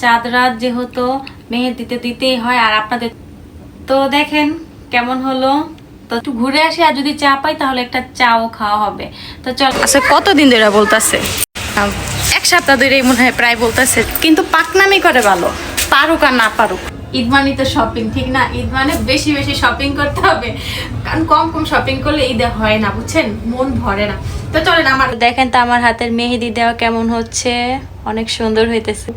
চাঁদ রাত যেহেতু মেহেদিতে দিতেই হয়। আর আপনাদের তো দেখেন কেমন হলো, তো একটু ঘুরে আসি, আর যদি চা পাই তাহলে একটা চাও খাওয়া হবে। তো চল। আচ্ছা কতদিন ধরে বলতেছে, এক সপ্তাহ ধরে মনে হয় প্রায় বলতেছে, কিন্তু পাকনামি করে ভালো, পারুক আর না পারুক। ঈদ মানে তো শপিং, ঠিক না? ঈদ মানে বেশি বেশি শপিং করতে হবে, কারণ কম কম শপিং করলে ঈদে হয় না, বুঝছেন, মন ভরে না। তো চলেন, আমার দেখেন তো আমার হাতের মেহেদি দেওয়া কেমন হচ্ছে, অনেক সুন্দর হইতেছে।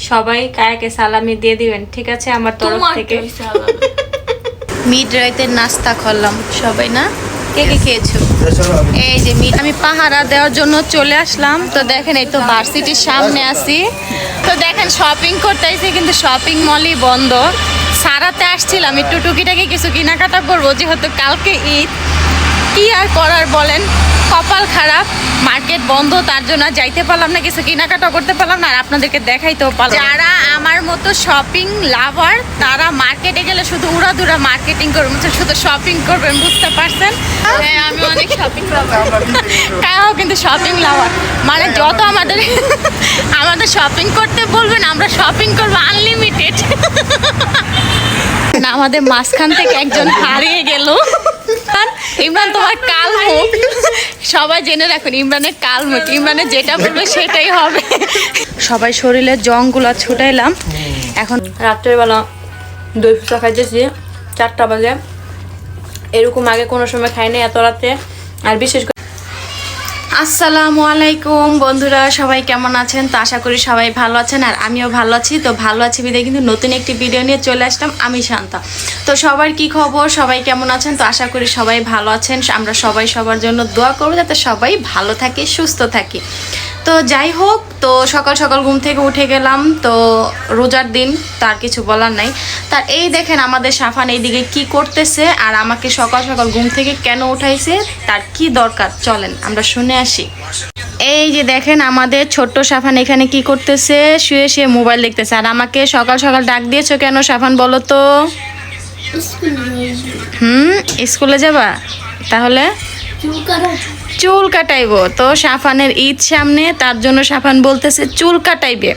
সবাই কায়াকে সালামি দিয়ে দিবেন, ঠিক আছে? আমার তরফ থেকে মিড রাইতের নাস্তা করলাম সবাই, না? কে কে খেয়েছো? এই যে মিট, আমি পাহারা দেওয়ার জন্য চলে আসলাম। তো দেখেন এই তো ভার্সিটির সামনে আছি। তো দেখেন শপিং করতে আইছি, কিন্তু শপিং মলই বন্ধ। সারাতে আসছিলাম একটু টুকিটাকি কিছু কেনাকাটা করবো, যেহেতু কালকে ঈদ। কি আর করার বলেন, কপাল খারাপ, মার্কেট বন্ধ, তার জন্য যাইতে পারলাম না, কিছু কেনাকাটা করতে পারলাম না, আর আপনাদেরকে দেখাইতেও পারলাম। যারা আমার মতো শপিং লাভার তারা মার্কেটে গেলে শুধু উড়াদুরা মার্কেটিং করবেন, শুধু শপিং করবেন, বুঝতে পারছেন? হ্যাঁ, আমি অনেক শপিং লাভার, কায়াও কিন্তু শপিং লাভার। মানে যত আমাদের শপিং করতে বলবেন, আমরা শপিং করবো আনলিমিটেড। না, আমাদের মাঝখান থেকে একজন হারিয়ে গেল। ইমরান তোমার কাল মুখ, সবাই জেনে রাখুন, ইমরানের কাল মুখ, ইমরানের যেটা বলবে সেটাই হবে। সবাই শরীরের জংগুলো ছুটাইলাম। এখন রাত্রেবেলা দই ফুচকা খাইতেছি 4টা বাজে, এরকম আগে কোনো সময় খাইনি এত রাত্রে। আর বিশেষ করে আসসালামু আলাইকুম বন্ধুরা, সবাই কেমন আছেন? তো আশা করি সবাই ভালো আছেন, আর আমিও ভালো আছি। তো ভালো আছি বিদায় কিন্তু নতুন একটি ভিডিও নিয়ে চলে আসলাম, আমি শান্তা। তো সবার কি খবর, সবাই কেমন আছেন? তো আশা করি সবাই ভালো আছেন। আমরা সবাই সবার জন্য দোয়া করবো যাতে সবাই ভালো থাকে, সুস্থ থাকে। তো যাই হোক, তো সকাল সকাল ঘুম থেকে উঠে গেলাম, তো রোজার দিন, তার কিছু বলার নাই। তার এই দেখেন আমাদের সাফান এইদিকে কি করতেছে, আর আমাকে সকাল সকাল ঘুম থেকে কেন উঠাইছে, তার কি দরকার, চলেন আমরা শুনে আসি। এই যে দেখেন আমাদের ছোট্ট সাফান এখানে কি করতেছে, শুয়ে শুয়ে মোবাইল দেখতেছে। আর আমাকে সকাল সকাল ডাক দিয়েছো কেন সাফান, বলো তো? স্কুলে যাবা? তাহলে চুল কাটাইবো। তো সাফানের ঈদ সামনে, তার জন্য সাফান বলতেছে চুল কাটাইবে।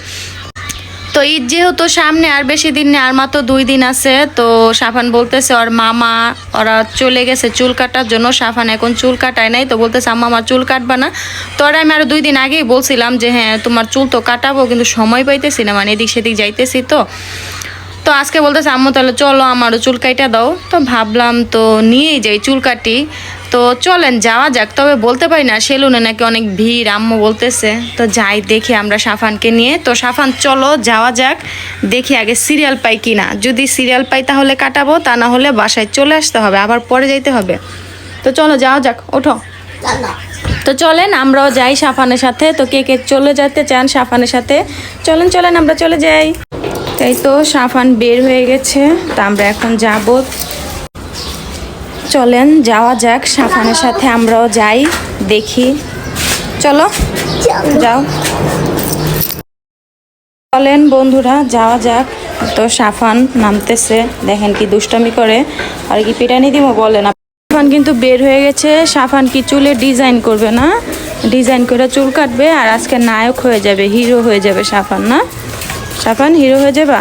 তো ঈদ যেহেতু সামনে, আর বেশি দিন নেই, আর মাত্র 2 দিন আছে। তো সাফান বলতেছে ওর মামা ওরা চলে গেছে চুল কাটার জন্য, সাফান এখন চুল কাটায় নাই। তো বলতেছে আম্মা আমার চুল কাটবা না? তো ওরা আমি আরো 2 দিন আগেই বলছিলাম যে হ্যাঁ তোমার চুল তো কাটাবো, কিন্তু সময় পাইতেছি না, মানে এদিক সেদিক যাইতেছি। তো আজকে বলতেছে আম্মু তাহলে চলো আমারও চুল কাটা দাও। তো ভাবলাম তো নিয়েই যাই, চুল কাটি। তো চলেন যাওয়া যাক। তবে বলতে পারি না, সেলুনে নাকি অনেক ভিড় আম্মু বলতেছে। তো যাই দেখি আমরা সাফানকে নিয়ে। তো সাফান চলো যাওয়া যাক, দেখি আগে সিরিয়াল পাই কিনা। যদি সিরিয়াল পাই তাহলে কাটাবো, তা না হলে বাসায় চলে আসতে হবে, আবার পরে যাইতে হবে। তো চলো যাওয়া যাক, ওঠো। তো চলেন আমরাও যাই সাফানের সাথে। তো কে কে চলে যেতে চান সাফানের সাথে, চলেন চলেন আমরা চলে যাই। তাই তো সাফান বের হয়ে গেছে, তো আমরা এখন যাব। চলেন যাওয়া যাক, সাফানের সাথে আমরাও যাই, দেখি। চলো যাও, চলেন বন্ধুরা যাওয়া যাক। তো সাফান নামতেছে, দেখেন কি দুষ্টামি করে, আর কি পিটানি দিব বলেন। সাফান কিন্তু বের হয়ে গেছে। সাফান কি চুলে ডিজাইন করবে না, ডিজাইন করে চুল কাটবে, আর আজকে নায়ক হয়ে যাবে, হিরো হয়ে যাবে সাফান। না সাফান হিরো হয়ে যাবা?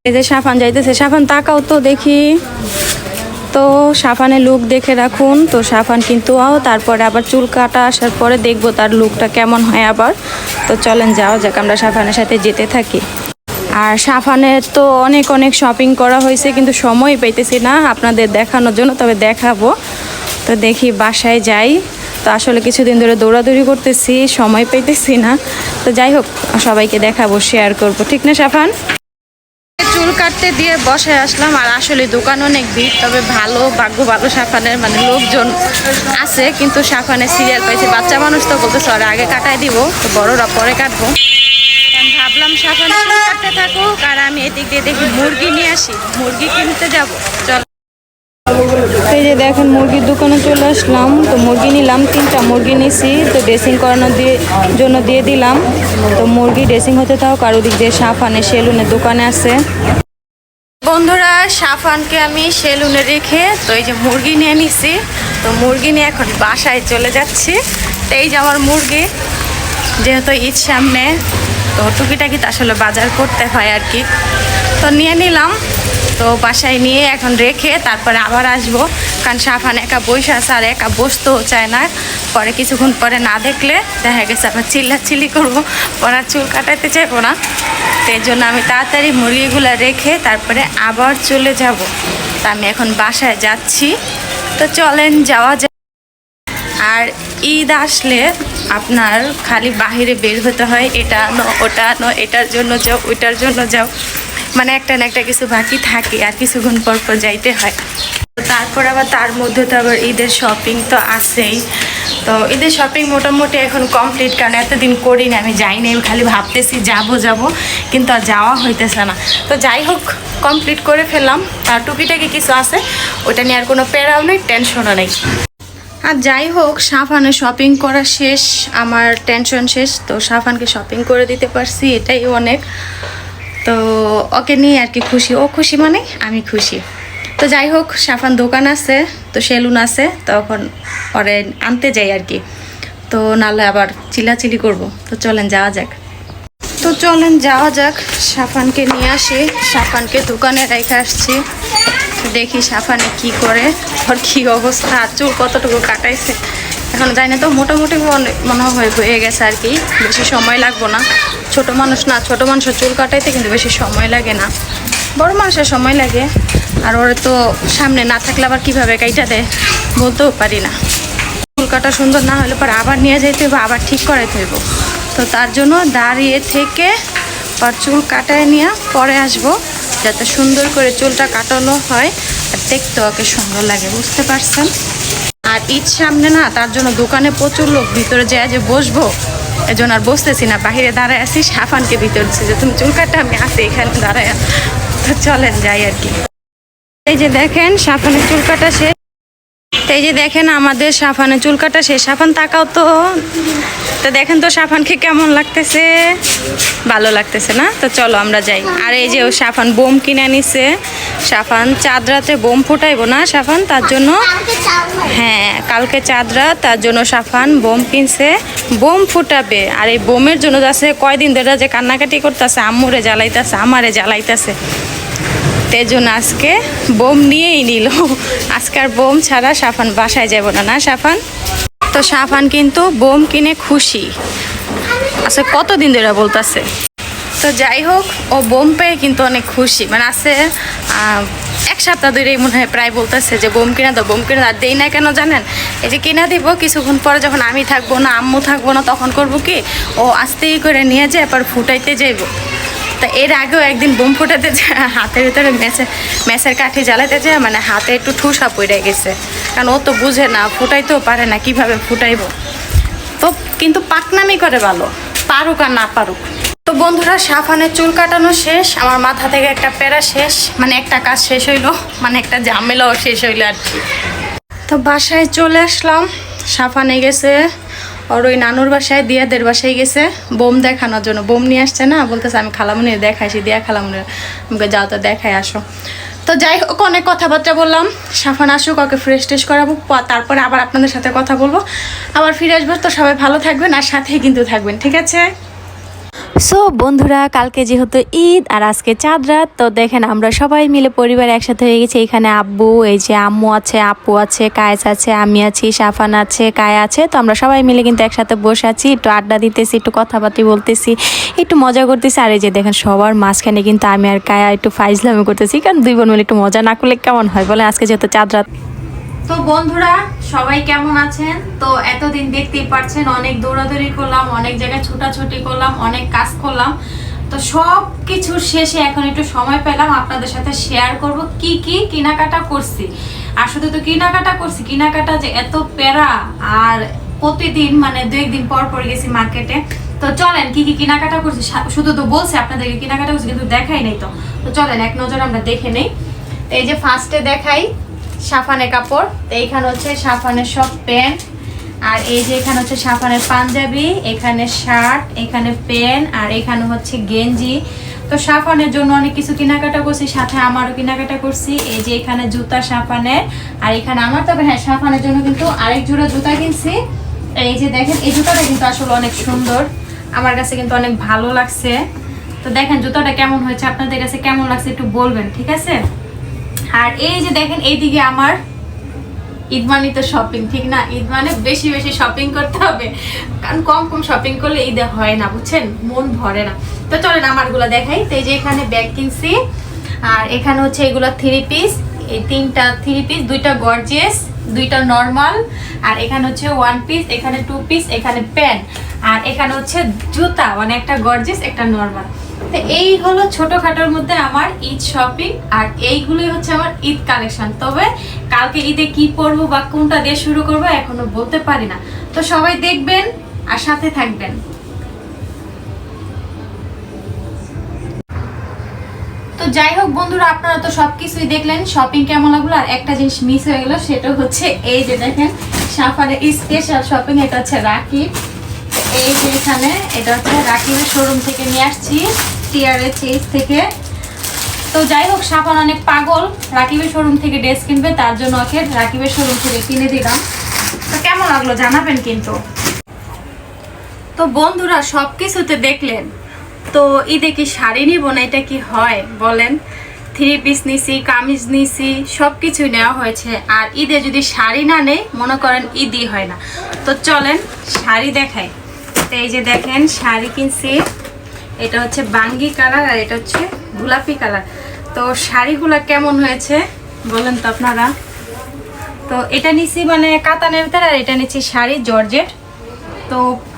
এই যে সাফান যাইতেছে, সাফান তাকাও তো দেখি। তো সাফানের লুক দেখে রাখুন। তো সাফান কিন্তু তারপরে আবার চুল কাটা আসার পরে দেখবো তার লুকটা কেমন হয় আবার। তো চলেন যাওয়া যাক, আমরা সাফানের সাথে যেতে থাকি। আর সাফানের তো অনেক অনেক শপিং করা হয়েছে, কিন্তু সময় পাইতেছি না আপনাদের দেখানোর জন্য, তবে দেখাবো। তো দেখি বাসায় যাই। তো আসলে কিছুদিন ধরে দৌড়াদৌড়ি করতেছি, সময় পাইতেছি না। তো যাই হোক, সবাইকে দেখাবো, শেয়ার করবো, ঠিক না সাফান? চুল কাটতে দিয়ে বসে আসলাম, আর আসলে দোকান অনেক ভিড়, তবে ভালো ভাগ্য ভালো সাফানের, মানে লোকজন আছে, কিন্তু সাফানের সিরিয়াল পাইছে। বাচ্চা মানুষ তো বলতেছে ওরা আগে কাটাই দিব, তো বড়রা পরে কাটবো। আমি ভাবলাম সাফানে চুল কাটতে থাকুক, আর আমি এদিক দিয়ে দেখি মুরগি নিয়ে আসি, মুরগি কিনতে যাব। চল, এই যে দেখেন মুরগির দোকানে চলে আসলাম। তো মুরগি নিলাম, 3টা মুরগি নিছি। তো ড্রেসিং করানোর জন্য দিয়ে দিলাম। তো মুরগি ড্রেসিং হতে থাক, আর ওদিক দিয়ে সাফানে সেলুনের দোকানে আছে। বন্ধুরা সাফানকে আমি সেলুনে রেখে তো এই যে মুরগি নিয়ে নিছি। তো মুরগি নিয়ে এখন বাসায় চলে যাচ্ছি। তো এই যে আমার মুরগি, যেহেতু ঈদ সামনে, তো টুকিটাকি তো আসলে বাজার করতে হয় আর কি। তো নিয়ে নিলাম, তো বাসায় নিয়ে এখন রেখে তারপরে আবার আসবো, কারণ সাফান একা বসে আছে আর একা বসতেও চায় না। পরে কিছুক্ষণ পরে না দেখলে দেখা গেছে আবার চিল্লাচিল্লি করবো, পরে আর চুল কাটাতে চাইবো না। তো এই জন্য আমি তাড়াতাড়ি মুরগিগুলো রেখে তারপরে আবার চলে যাব। তা আমি এখন বাসায় যাচ্ছি, তো চলেন যাওয়া যায়। আর ঈদ আসলে আপনার খালি বাহিরে বের হতে হয়, এটা আনো ওটা আনো, এটার জন্য যাও ওইটার জন্য যাও, মানে একটা না একটা কিছু বাকি থাকে আর কিছুক্ষণ পর পর যাইতে হয়। তো তারপর আবার তার মধ্যে তো আবার ঈদের শপিং তো আছেই। তো ঈদের শপিং মোটামুটি এখন কমপ্লিট, কারণ এতদিন করি না, আমি যাইনি, আমি খালি ভাবতেছি যাব কিন্তু আর যাওয়া হইতেছে না। তো যাই হোক, কমপ্লিট করে ফেললাম। তার টুকিটাকি কিছু আছে, ওটা নিয়ে আর কোনো প্যারাও নেই, টেনশনও নেই। আর যাই হোক, সাফানের শপিং করা শেষ, আমার টেনশন শেষ। তো সাফানকে শপিং করে দিতে পারছি, এটাই অনেক। তো ওকে নিয়ে আর কি খুশি, ও খুশি মানে আমি খুশি। তো যাই হোক, সাফান দোকান আছে, তো সেলুন আছে, তখন পরে আনতে যাই আর কি। তো নাহলে আবার চিল্লাচিল্লি করবো। তো চলেন যাওয়া যাক। তো চলেন যাওয়া যাক, সাফানকে নিয়ে আসি। সাফানকে দোকানে রেখে আসছি, দেখি সাফানে কি করে, ওর কি অবস্থা, চুল কতটুকু কাটাইছে এখন জানি না। তো মোটামুটি মনে হয় হয়ে গেছে আর কি, বেশি সময় লাগবো না। ছোট মানুষ না, ছোট মানুষের চুল কাটাইতে কিন্তু বেশি সময় লাগে না, বড় মানুষের সময় লাগে। আর ওরা তো সামনে না থাকলে আবার কীভাবে কাইটা দেয় বলতেও পারি না। চুল কাটা সুন্দর না হলে পরে আবার নিয়ে যাইতে হইব, আবার ঠিক করাইতে হইব। তো তার জন্য দাঁড়িয়ে থেকে আর চুল কাটায় নিয়ে পরে আসবো, যাতে সুন্দর করে চুলটা কাটানো হয় আর দেখতে ওকে সুন্দর লাগে, বুঝতে পারছেন। আর ঈদ সামনে না, তার জন্য দোকানে প্রচুর লোক, ভিতরে যায় যে বসবো, এজন্য আর বসতেছি না, বাহিরে দাঁড়ায় আছি। সাফানকে ভিতরে দিচ্ছি যে তুমি চুল কাটা, আমি আছি এখানে দাঁড়ায়। তো চলেন যাই আর কি। এই যে দেখেন সাফানের চুল কাটা শেষ। এই যে দেখেন আমাদের সাফানের চুল কাটা শেষ। সাফান তাকাও তো, তো দেখেন তো সাফানকে কেমন লাগতেছে, ভালো লাগতেছে না? তো চলো আমরা যাই। আর এই যে ও সাফান বোম কিনে নিছে, সাফান চাঁদ রাতে বোম ফুটাইবো না সাফান, তার জন্য, হ্যাঁ কালকে চাঁদ রাত, তার জন্য সাফান বোম কিনছে, বোম ফুটাবে। আর এই বোমের জন্য যাচ্ছে কয়দিন ধরে যে কান্নাকাটি করতেছে, আম্মুরে জ্বালাইতেছে, আমারে জ্বালাইতেছে, এই জন্য আজকে বোম নিয়েই নিল। আজকে আর বোম ছাড়া সাফান বাসায় যাব না, না সাফান? তো সাফান কিন্তু বোম কিনে খুশি, আচ্ছা কতদিন ধরে বলতেছে। তো যাই হোক, ও বোম পেয়ে কিন্তু অনেক খুশি, মানে আছে এক সপ্তাহ ধরেই মনে হয় প্রায় বলতেছে যে বোম কিনা দাও, বোম কিনা দাও। দেই না কেন জানেন? এই যে কিনা দিব, কিছুক্ষণ পরে যখন আমি থাকবো না, আম্মু থাকবো না, তখন করবো কি, ও আস্তেই করে নিয়ে যায়, এবার ফুটাইতে যাইব। তা এর আগেও একদিন বোম ফুটাতে যায়, হাতের ভিতরে ম্যাচের কাঠি জ্বালাতে যায়, মানে হাতে একটু ঠুসা পড়ে গেছে, কারণ ও তো বুঝে না, ফুটাইতেও পারে না, কিভাবে ফুটাইব। তো কিন্তু পাকনামি করে ভালো, পারুক আর না পারুক। তো বন্ধুরা, সাফানের চুল কাটানো শেষ, আমার মাথা থেকে একটা প্যারা শেষ, মানে একটা কাজ শেষ হইলো, মানে একটা ঝামেলাও শেষ হইলো আর কি। তো বাসায় চলে আসলাম, সাফানে গেছে ওর ওই নানুর বাসায়, দিয়াদের বাসায় গেছে বোম দেখানোর জন্য। বোম নিয়ে আসছে না, বলতেছে আমি খালামুনি দেখাইছি, দিয়া খালামুনি, আমাকে যাও তো দেখাই আসো। তো যাই হোক, অনেক কথাবার্তা বললাম, সাফান আসুক, ওকে ফ্রেশ ট্রেশ করাবো, তারপরে আবার আপনাদের সাথে কথা বলবো, আবার ফিরে আসবো। তো সবাই ভালো থাকবেন আর সাথেই কিন্তু থাকবেন, ঠিক আছে? সো বন্ধুরা, কালকে যেহেতু ঈদ আর আজকে চাঁদ রাত, তো দেখেন আমরা সবাই মিলে পরিবার একসাথে হয়ে গেছি। এখানে আব্বু, এই যে আম্মু আছে, আপু আছে, কায়েস আছে, আমি আছি, সাফান আছে, কায়া আছে। তো আমরা সবাই মিলে কিন্তু একসাথে বসে আছি, একটু আড্ডা দিতেছি, একটু কথাবার্তা বলতেছি, একটু মজা করতেছি। আর এই যে দেখেন সবার মাঝখানে কিন্তু আমি আর কায়া একটু ফাইজলামি করতেছি, কারণ দুই বোন মিলে একটু মজা না করলে কেমন হয় বলে, আজকে যেহেতু চাঁদ রাত। তো বন্ধুরা, সবাই কেমন আছেন? তো এতদিন দেখতেই পাচ্ছেন অনেক দৌড়াদৌড়ি করলাম, অনেক জায়গায় ছোটাছুটি করলাম, অনেক কাজ করলাম। তো সব কিছুর শেষে এখন একটু সময় পেলাম আপনাদের সাথে শেয়ার করব কি কি কেনাকাটা করছি। আর শুধু তো কেনাকাটা করছি, কেনাকাটা যে এত প্যারা, আর প্রতিদিন মানে দু একদিন পর পর গেছি মার্কেটে। তো চলেন কি কি কেনাকাটা করছি, শুধু তো বলছি আপনাদেরকে কেনাকাটা করছি, কিন্তু দেখাই নেই। তো চলেন এক নজর আমরা দেখে নেই। এই যে ফার্স্টে দেখাই সাফানের কাপড়। এইখানে হচ্ছে সাফানের সব প্যান্ট, আর এই যে এখানে হচ্ছে সাফানের পাঞ্জাবি, এখানে শার্ট, এখানে প্যান্ট, আর এখানে হচ্ছে গেঞ্জি। তো সাফানের জন্য অনেক কিছু কেনাকাটা করছি, সাথে আমারও কেনাকাটা করছি। এই যে এখানে জুতা সাফানের, আর এখানে আমার, তবে হ্যাঁ সাফানের জন্য কিন্তু আরেক জোড়া জুতা কিনছি। এই যে দেখেন, এই জুতাটা কিন্তু আসলে অনেক সুন্দর, আমার কাছে কিন্তু অনেক ভালো লাগছে। তো দেখেন জুতোটা কেমন হয়েছে, আপনাদের কাছে কেমন লাগছে একটু বলবেন, ঠিক আছে? আর এই যে দেখেন এইদিকে আমার ঈদ মানে তো শপিং, ঠিক না? ঈদ মানে বেশি বেশি শপিং করতে হবে, কারণ কম কম শপিং করলে ঈদে হয় না, বুঝছেন, মন ভরে না। তো চলেন আমারগুলো দেখাই। তো এই যে এখানে ব্যাগ কিনছি, আর এখানে হচ্ছে এগুলো 3 পিস, এই 3টা 3 পিস, 2টা গর্জিয়াস, 2টা নর্মাল, আর এখানে হচ্ছে 1 পিস, এখানে 2 পিস, এখানে প্যান্ট, আর এখানে হচ্ছে জুতা, মানে একটা গর্জিয়াস একটা নর্মাল। তো এই হলো ছোটখাটোর মধ্যে আমার ঈদ শপিং, আর এইগুলোই হচ্ছে আমার ঈদ কালেকশন। তবে কালকে ঈদে কি পরবো বা কোনটা দিয়ে শুরু করবো এখনো বলতে পারি না। তো সবাই দেখবেন আর সাথে থাকবেন। তো যাই হোক বন্ধুরা, আপনারা তো সবকিছুই দেখলেন, শপিং কেমন লাগলো। আর একটা জিনিস মিস হয়ে গেল, সেটা হচ্ছে এই যে দেখেন সাফারের স্পেশাল শপিং, এটা হচ্ছে রাকিব। এই যে এখানে এটা হচ্ছে রাকিবের শোরুম থেকে নিয়ে আসছি, টিআরএ চেজ থেকে। তো যাই হোক, সাফান অনেক পাগল, রাকিবের শোরুম থেকে ড্রেস কিনবে, তার জন্য ওকে রাকিবের শোরুম থেকে কিনে দিলাম। তো কেমন লাগলো জানাবেন কিন্তু। তো বন্ধুরা সবকিছুতে দেখলেন, তো ঈদে কি শাড়ি নিব না এটা কি হয় বলেন? 3 পিস নিছি, কামিজ নিছি, সব কিছু নেওয়া হয়েছে। আর ঈদে যদি শাড়ি না নেই মনে করেন ঈদই হয় না। তো চলেন শাড়ি দেখাই। তো এই যে দেখেন শাড়ি কিনছি, এটা হচ্ছে বাঙ্গি কালার আর এটা হচ্ছে গোলাপি কালার। তো শাড়িগুলো কেমন হয়েছে বলেন তো আপনারা। তো এটা নিছি মানে কাতানের ভিতরে, আর এটা নিচ্ছি শাড়ি জর্জেট। তো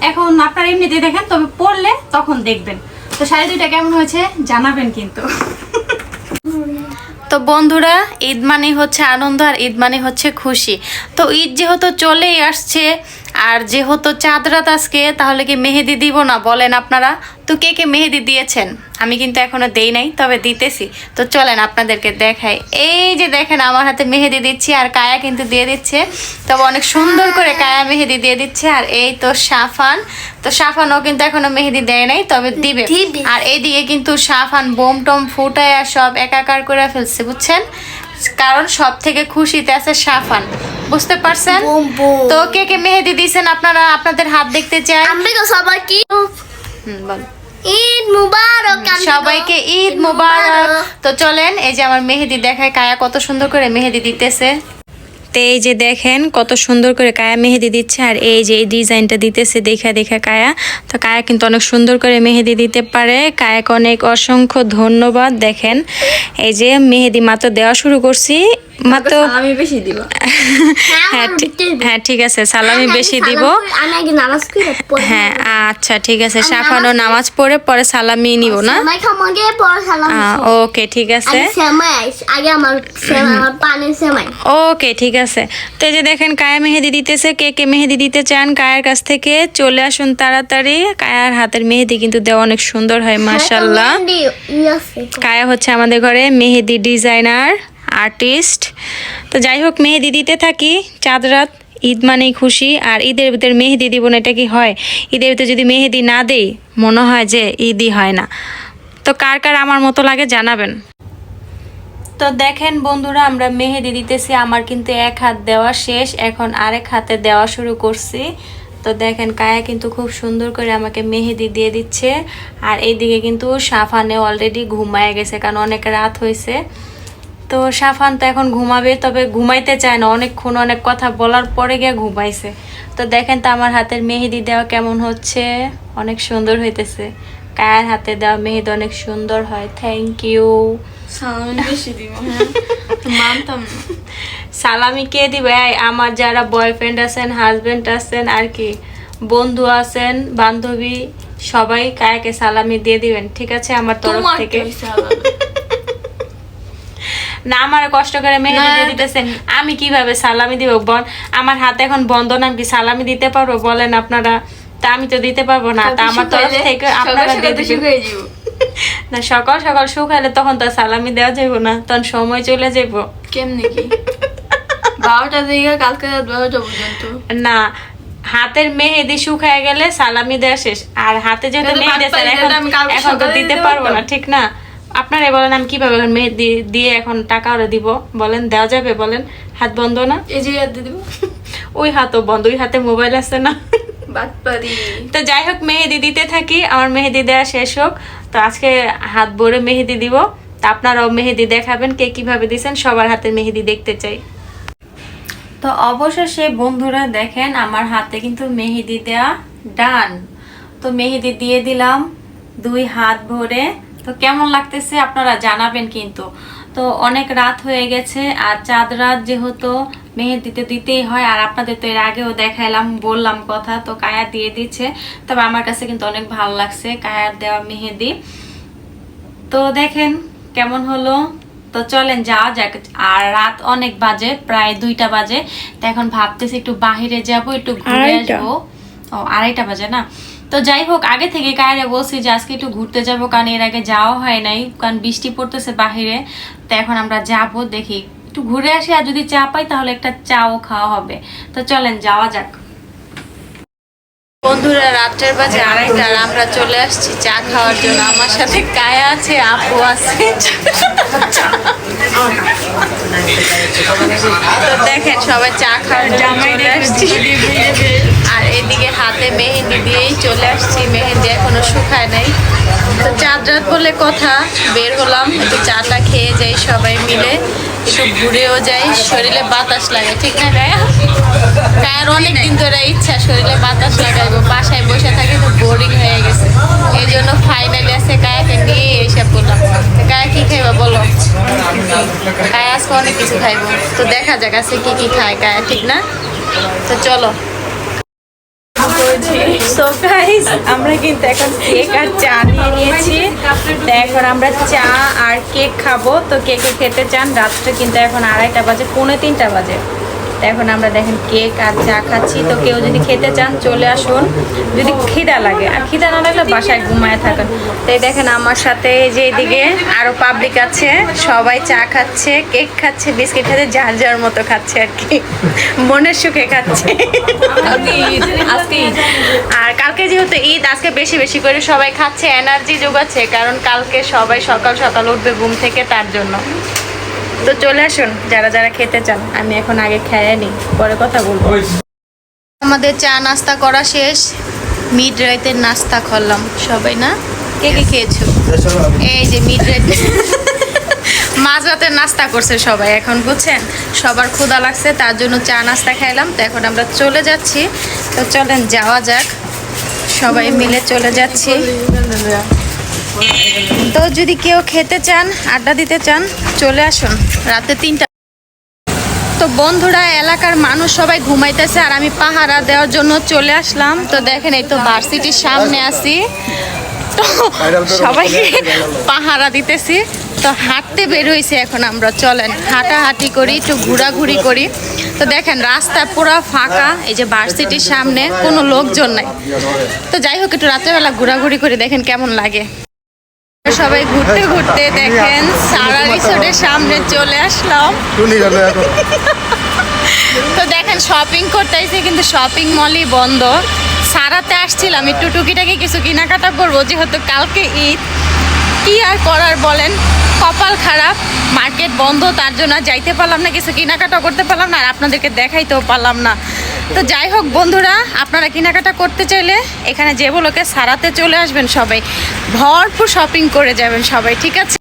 এখন আপনারা এমনিতে দেখেন, তবে পরলে তখন দেখবেন। তো শাড়ি দুইটা কেমন হয়েছে জানাবেন কিন্তু। তো বন্ধুরা, ঈদ মানে হচ্ছে আনন্দ, আর ঈদ মানে হচ্ছে খুশি। তো ঈদ যেহেতু চলেই আসছে, আর যেহেতু চাঁদ রাত আজকে, তাহলে কি মেহেদি দিব না বলেন আপনারা? তো কে কে মেহেদি দিয়েছেন? আমি কিন্তু এখনো দেই নাই, তবে দিতেছি। তো চলেন আপনাদেরকে দেখাই। এই যে দেখেন আমার হাতে মেহেদি দিচ্ছি, আর কায়া কিন্তু দিয়ে দিচ্ছে। তবে অনেক সুন্দর করে কায়া মেহেদি দিয়ে দিচ্ছে। আর এই তো সাফান, তো সাফানও কিন্তু এখনো মেহেদি দেয় নাই, তবে দিবে। আর এইদিকে কিন্তু সাফান বোম টম ফুটায় আর সব একাকার করে ফেলছে, বুঝছেন, কারণ সব থেকে খুশিতে আছে সাফান, বুঝতে পারছেন? তো কে কে মেহেদি দিয়েছেন আপনারা, আপনাদের হাত দেখতে চাই। সবাইকে বল। ঈদ মুবারক, সবাইকে ঈদ মুবারক। তো চলেন এই যে আমার মেহেদি দেখায়, কায়া কত সুন্দর করে মেহেদি দিতেছে। তো এই যে দেখেন কত সুন্দর করে কায়া মেহেদি দিচ্ছে, আর এই যে এই ডিজাইনটা দিতেছে দেখা দেখা কায়া। তো কায়া কিন্তু অনেক সুন্দর করে মেহেদি দিতে পারে, কায়াকে অনেক অসংখ্য ধন্যবাদ। দেখেন এই যে মেহেদি মাত্র দেওয়া শুরু করছি, মাত্র আমি বেশি দিব। হ্যাঁ ঠিক আছে, সালামি বেশি দিব। আমি আগে নামাজ পড়ি, হ্যাঁ আচ্ছা ঠিক আছে, সাফানো নামাজ পড়ে পরে সালামি নিব না? সেমাই খামাগে পর সালাম। ওকে ঠিক আছে, সেমাই আগে আমার পানের সেমাই। ওকে ঠিক আছে। তো এই যে দেখেন কায়া মেহেদি দিতেছে, কে কে মেহেদি দিতে চান কায়ার কাছ থেকে চলে আসুন তাড়াতাড়ি। কায়ার হাতের মেহেদি কিন্তু দেওয়া অনেক সুন্দর হয় মাশাআল্লাহ। কায়া হচ্ছে আমাদের ঘরে মেহেদি ডিজাইনার আর্টিস্ট। তো যাই হোক মেহেদি দিতে থাকি, চাঁদ রাত, ঈদ মানেই খুশি। আর ঈদের ভিতরে মেহেদি দিব না এটা কি হয়? ঈদের ভিতরে যদি মেহেদি না দেই মনে হয় যে ঈদই হয় না। তো কার কার আমার মতো লাগে জানাবেন। তো দেখেন বন্ধুরা, আমরা মেহেদি দিতেছি, আমার কিন্তু এক হাত দেওয়া শেষ, এখন আরেক হাতে দেওয়া শুরু করছি। তো দেখেন কায়া কিন্তু খুব সুন্দর করে আমাকে মেহেদি দিয়ে দিচ্ছে। আর এইদিকে কিন্তু সাফানে অলরেডি ঘুমায় গেছে, কারণ অনেক রাত হয়েছে। তো সাফান তো এখন ঘুমাবে, তবে ঘুমাইতে চায় না, অনেকক্ষণ অনেক কথা বলার পরে গিয়ে ঘুমাইছে। তো দেখেন তো আমার হাতের মেহেদি দেওয়া কেমন হচ্ছে, অনেক সুন্দর হইতেছে। কায়ার হাতে দেওয়া মেহেদি অনেক সুন্দর হয়, থ্যাংক ইউ। সালামি কে দিবে? আমার যারা বয়ফ্রেন্ড আছেন, হাজবেন্ড আছেন, আর কি বন্ধু আছেন, বান্ধবী, সবাই কায়াকে সালামি দিয়ে দিবেন, ঠিক আছে আমার তরফ থেকে। না আমার কষ্ট করে মেহেদি দিয়ে দিতেছেন, আমি কিভাবে সালামি দিব? আমার হাতে এখন বন্ধ, আমি কি সালামি দিতে পারবো বলেন আপনারা? তা আমি তো দিতে পারবো না, তা আমার তরফ থেকে আপনারা দিয়ে দিবেন। না সকাল সকাল শুকাইলে তখন তো সালামি দেওয়া যাইব না, তখন সময় চলে যাইব। কেমনে কি 12টা থেকে কালকে 12টা পর্যন্ত? না, হাতের মেহেদি শুকায় গেলে সালামি দেওয়া শেষ। আর হাতে যেহেতু মেহেদি আছে এখন তো দিতে পারবো না, ঠিক না? আপনারাই বলেন আমি কিভাবে এখন মেহেদি দিয়ে এখন টাকা ওরা দিব বলেন? দেওয়া যাবে বলেন? হাত বন্ধ না? এই যে হাত দিয়ে দিব, ওই হাতও বন্ধ, ওই হাতে মোবাইল আছে না। তো যাই হোক মেহেদি দিতে থাকি, আমার মেহেদি দেওয়া শেষ হোক। তো আজকে হাত ভরে মেহেদি দিব, তা আপনারাও মেহেদি দেখাবেন কে কিভাবে দিয়েছেন, সবার হাতে মেহেদি দেখতে চাই। তো অবশেষে বন্ধুরা দেখেন আমার হাতে কিন্তু মেহেদি দেওয়া ডান। তো মেহেদি দিয়ে দিলাম 2 হাত ভরে। তো কেমন লাগতেছে আপনারা জানাবেন কিন্তু। তো অনেক রাত হয়ে গেছে, আর চাঁদ রাত যেহেতু মেহেদিতে দিতেই হয়, আর আপনাদের তো এর আগেও দেখাইলাম, বললাম কথা। তো কায়া দিয়ে দিচ্ছে, তবে আমার কাছে কিন্তু অনেক ভালো লাগছে কায়ার দেওয়া মেহেদি। তো দেখেন কেমন হলো। তো চলেন যাওয়া যাক। আর রাত অনেক বাজে, প্রায় 2টা বাজে। তো এখন ভাবতেছি একটু বাহিরে যাব, একটু ঘুরে আসবো। ও 2:30 বাজে না। তো যাই হোক, আগে থেকে কায়রে বলছি যে আজকে একটু ঘুরতে যাব, কারণ এর আগে যাওয়া হয় নাই, কারণ বৃষ্টি পড়তেছে বাহিরে। তো এখন আমরা যাব, দেখি একটু ঘুরে আসি, আর যদি চা পাই তাহলে একটা চাও খাওয়া হবে। তো চলেন যাওয়া যাক। বন্ধুরা রাত্রের বাজে 2:30, আর আমরা চলে আসছি চা খাওয়ার জন্য। আমার সাথে কায়া আছে, আপু আছে। তো দেখেন সবাই চা খাওয়ার জন্য চলে আসছি, আর এদিকে হাতে মেহেদি দিয়েই চলে আসছি। মেহেদি এখনো শুকায় নাই। তো চাঁদ রাত বলে কথা, বের হলাম একটু চাটা খেয়ে যাই সবাই মিলে, একটু ঘুরেও যাই, শরীরে বাতাস লাগে, ঠিক না গায়া? গায়ের অনেকদিন ধরে ইচ্ছা শরীরে বাতাস লাগাইবো, বাসায় বসে থাকি তো বোরিং হয়ে গেছে। এই জন্য ফাইনালি আছে গায়াকে নিয়ে এইসব করলাম। গায়া কি খাইবা বলো? গায়া আজকে অনেক কিছু খাইবো, তো দেখা যাক আছে কি কি খায় গায়া, ঠিক না? তো চলো। সো গাইস, আমরা কিন্তু এখন কেক আর চা নিয়ে নিয়েছি। তো এখন আমরা চা আর কেক খাবো। তো কেকে খেতে চান, রাত্রে কিন্তু এখন 2:30 বাজে, 2:45 বাজে। তো এখন আমরা দেখেন কেক আর চা খাচ্ছি। তো কেউ যদি খেতে চান চলে আসুন, যদি খিদা লাগে। আর খিদা না লাগলে বাসায় ঘুমায় থাকেন। তো এই দেখেন আমার সাথে যে এদিকে আরো পাবলিক আছে, সবাই চা খাচ্ছে, কেক খাচ্ছে, বিস্কিট খাচ্ছে, যার যার মতো খাচ্ছে আর কি, মনের সুখে খাচ্ছে। আর কালকে যেহেতু ঈদ, আজকে বেশি বেশি করে সবাই খাচ্ছে, এনার্জি যোগাচ্ছে, কারণ কালকে সবাই সকাল সকাল উঠবে ঘুম থেকে, তার জন্য। তো চলে আসুন যারা যারা খেতে চান। আমি এখন আগে খেয়ে নিই, পরে কথা বলবো। আমাদের চা নাস্তা করা শেষ, মিড রাইতের নাস্তা করলাম সবাই, না? কে কে খেয়েছো? এই যে মিড রাইত মাঝরাতের নাস্তা করছে সবাই এখন, বুঝছেন? সবার ক্ষুধা লাগছে, তার জন্য চা নাস্তা খাইলাম। তো এখন আমরা চলে যাচ্ছি। তো চলেন যাওয়া যাক, সবাই মিলে চলে যাচ্ছি। তো যদি কেউ খেতে চান, আড্ডা দিতে চান, চলে আসুন রাতে 3টা। তো বন্ধুরা এলাকার মানুষ সবাই ঘুমাইতেছে, আর আমি পাহারা দেওয়ার জন্য চলে আসলাম। তো দেখেন এই তো ভার্সিটির সামনে আছি, তো সবাই পাহারা দিতেছি। তো হাঁটতে বের হয়েছে এখন আমরা, চলেন হাঁটাহাঁটি করি, একটু ঘোরাঘুরি করি। তো দেখেন রাস্তা পুরো ফাঁকা, এই যে ভার্সিটির সামনে কোনো লোকজন নাই। তো যাই হোক একটু রাত্রেবেলা ঘোরাঘুরি করে দেখেন কেমন লাগে। সবাই ঘুরতে ঘুরতে দেখেন সারা রিসোর্টের সামনে চলে আসলাম। তো দেখেন শপিং করতে এসে কিন্তু শপিং মলই বন্ধ। সারাতে আসছিলাম একটু টুকিটাকি কিছু কেনাকাটা করবো, যেহেতু কালকে ঈদ। কি আর করার বলেন, কপাল খারাপ, মার্কেট বন্ধ, তার জন্য যাইতে পারলাম না, কিছু কেনাকাটা করতে পারলাম না, আর আপনাদেরকে দেখাইতেও পারলাম না। তো যাই হোক বন্ধুরা, আপনারা কেনাকাটা করতে চাইলে এখানে যে বলোকে সারাতে চলে আসবেন, সবাই ভরপুর শপিং করে যাবেন সবাই, ঠিক আছে?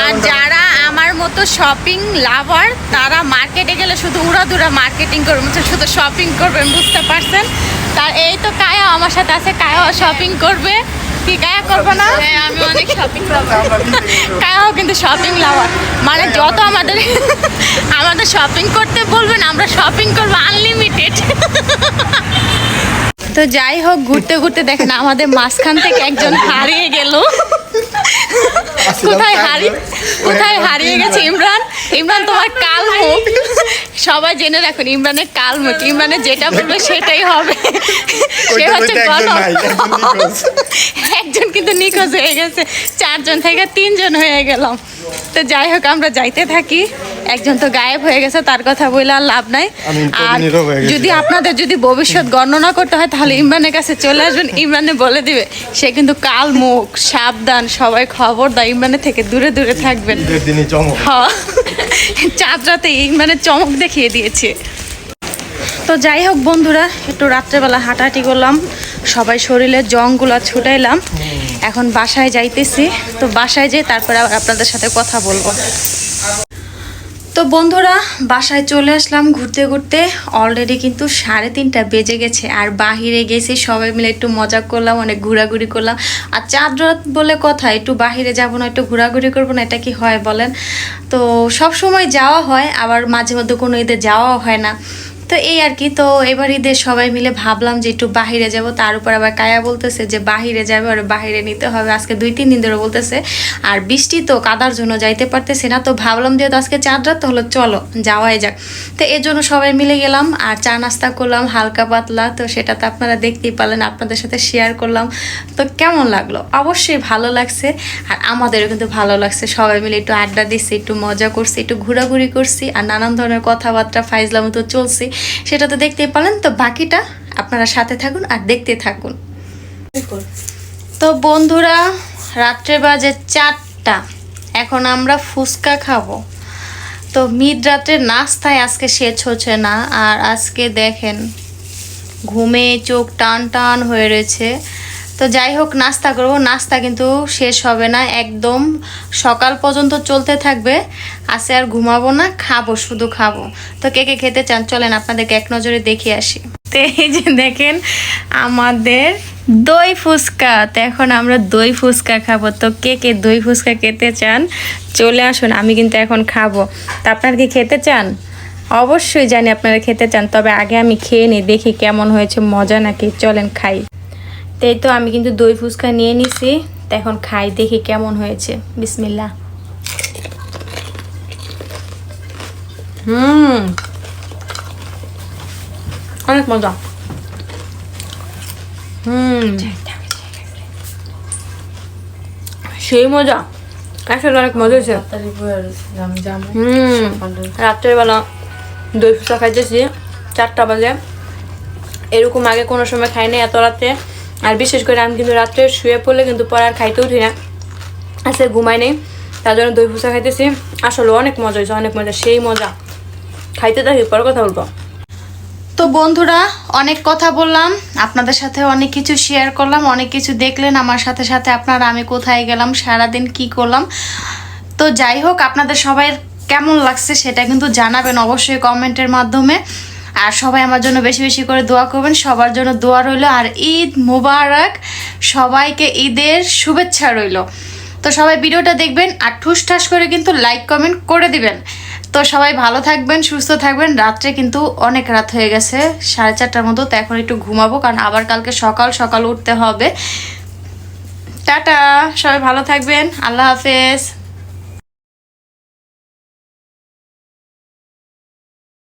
আর যারা আমার মতো শপিং লাভার, তারা মার্কেটে গেলে শুধু উড়াদুরা মার্কেটিং করবেন, শুধু শপিং করবেন, বুঝতে পারছেন? তার এই তো কায়া আমার সাথে আছে, কায়াও শপিং করবে। কি কায়া করবো না? আমি অনেক শপিং লাভার, কায়াও কিন্তু শপিং লাভার। মানে যত আমাদের শপিং করতে বলবেন, আমরা শপিং করবো আনলিমিটেড। তো যাই হোক ঘুরতে ঘুরতে দেখেন আমাদের মাঝখান থেকে একজন হারিয়ে গেল। কোথায় হারিয়ে গেছে? ইমরান, ইমরান তোমার কাল মুখ, সবাই জেনে রাখুন ইমরানের কাল মুখ, ইমরানের যেটা বলবে সেটাই হবে। সে হচ্ছে একজন কিন্তু নিখোঁজ হয়ে গেছে, 4 জন থেকে 3 জন হয়ে গেলাম। তো যাই হোক আমরা যাইতে থাকি, একজন তো গায়েব হয়ে গেছে, তার কথা বলে আর লাভ নাই। আর যদি আপনাদের যদি ভবিষ্যৎ গণনা করতে হয় তাহলে ইমরানের কাছে চলে আসবেন, ইমরানে বলে দিবে। সে কিন্তু কাল মুখ, সাবধান, সবাই খবরদার ইমরানের থেকে দূরে দূরে থাকবেন। চাঁদ রাতে ইমরানের চমক দেখিয়ে দিয়েছে। তো যাই হোক বন্ধুরা, একটু রাত্রেবেলা হাঁটাহাঁটি করলাম, সবাই শরীরের জংগুলো ছুটাইলাম। এখন বাসায় যাইতেছি, তো বাসায় যেয়ে তারপরে আবার আপনাদের সাথে কথা বলবো। তো বন্ধুরা বাসায় চলে আসলাম ঘুরতে ঘুরতে, অলরেডি কিন্তু 3:30 বেজে গেছে। আর বাহিরে গেছি, সবাই মিলে একটু মজা করলাম, অনেক ঘোরাঘুরি করলাম। আর চাঁদ রাত বলে কথা, একটু বাহিরে যাব না, একটু ঘোরাঘুরি করবো না, এটা কি হয় বলেন? তো সব সময় যাওয়া হয়, আবার মাঝে মধ্যে কোনো ঈদে যাওয়াও হয় না। তো এই আর কি। তো এবার ঈদের সবাই মিলে ভাবলাম যে একটু বাহিরে যাব। তার উপর আবার কায়া বলতেছে যে বাহিরে যাবে, আর বাহিরে নিতে হবে, আজকে 2-3 দিন ধরে বলতেছে। আর বৃষ্টি তো, কাদার জন্য যাইতে পারতেছে না। তো ভাবলাম যেহেতু আজকে চাঁদ রাত, হলো চলো যাওয়াই যাক। তো এর জন্য সবাই মিলে গেলাম আর চা নাস্তা করলাম হালকা পাতলা। তো সেটা তো আপনারা দেখতেই পারলেন, আপনাদের সাথে শেয়ার করলাম। তো কেমন লাগলো? অবশ্যই ভালো লাগছে, আর আমাদেরও কিন্তু ভালো লাগছে। সবাই মিলে একটু আড্ডা দিচ্ছি, একটু মজা করছি, একটু ঘোরাঘুরি করছি, আর নানান ধরনের কথাবার্তা ফাইজলাম তো চলছি, সেটা তো দেখতেই পারলেন। তো বাকিটা আপনারা সাথে থাকুন আর দেখতে থাকুন। তো বন্ধুরা রাত্রে বাজে 4টা, এখন আমরা ফুচকা খাবো। তো মিড রাত্রের নাস্তায় আজকে শেষ হচ্ছে না। আর আজকে দেখেন ঘুমে চোখ টান টান হয়ে রয়েছে। তো যাই হোক নাস্তা করবো, নাস্তা কিন্তু শেষ হবে না, একদম সকাল পর্যন্ত চলতে থাকবে। আসে আর ঘুমাবো না, খাবো, শুধু খাবো। তো কে কে খেতে চান চলেন আপনাদেরকে এক নজরে দেখিয়ে আসি। তো এই যে দেখেন আমাদের দই ফুচকা। তো এখন আমরা দই ফুচকা খাবো। তো কে কে দই ফুচকা খেতে চান চলে আসুন, আমি কিন্তু এখন খাবো। তা আপনারা কি খেতে চান? অবশ্যই জানি আপনারা খেতে চান, তবে আগে আমি খেয়ে নিই, দেখি কেমন হয়েছে, মজা নাকি। চলেন খাই। তো এই তো আমি কিন্তু দই ফুচকা নিয়ে নিছি, তো এখন খাই, দেখি কেমন হয়েছে। বিসমিল্লাহ। অনেক মজা। সেই মজা, আসলে অনেক মজা হয়েছে। রাত্রের বেলা দই ফুচকা খাইতেছি 4টা বাজে, এরকম আগে কোনো সময় খাই না এত রাতে। আর বিশেষ করে আমি কিন্তু রাত্রে শুয়ে পড়লে কিন্তু পরে আর খাইতে উঠি না, আজকে ঘুমাই নেই, তার জন্য দই ফুচকা খাইতেছি। আসলে অনেক মজা হয়েছে, অনেক মজা, সেই মজা। খাইতে থাকি, পরে কথা বলবো। তো বন্ধুরা অনেক কথা বললাম, আপনাদের সাথে অনেক কিছু শেয়ার করলাম, অনেক কিছু দেখলেন আমার সাথে সাথে আপনারা। আমি কোথায় গেলাম, সারাদিন কি করলাম। তো যাই হোক আপনাদের সবাই কেমন লাগছে সেটা কিন্তু জানাবেন অবশ্যই কমেন্টের মাধ্যমে। আর সবাই আমার জন্য বেশি বেশি করে দোয়া করবেন, সবার জন্য দোয়া রইল। আর ঈদ মুবারক, সবাইকে ঈদের শুভেচ্ছা রইল। তো সবাই ভিডিওটা দেখবেন আর ঠুসঠাস করে কিন্তু লাইক কমেন্ট করে দিবেন। তো সবাই ভালো থাকবেন, সুস্থ থাকবেন। রাত্রে কিন্তু অনেক রাত হয়ে গেছে, 4:30টার মতো। তো এখন একটু ঘুমাবো, কারণ আবার কালকে সকাল সকাল উঠতে হবে। টাটা, সবাই ভালো থাকবেন, আল্লাহ হাফেজ।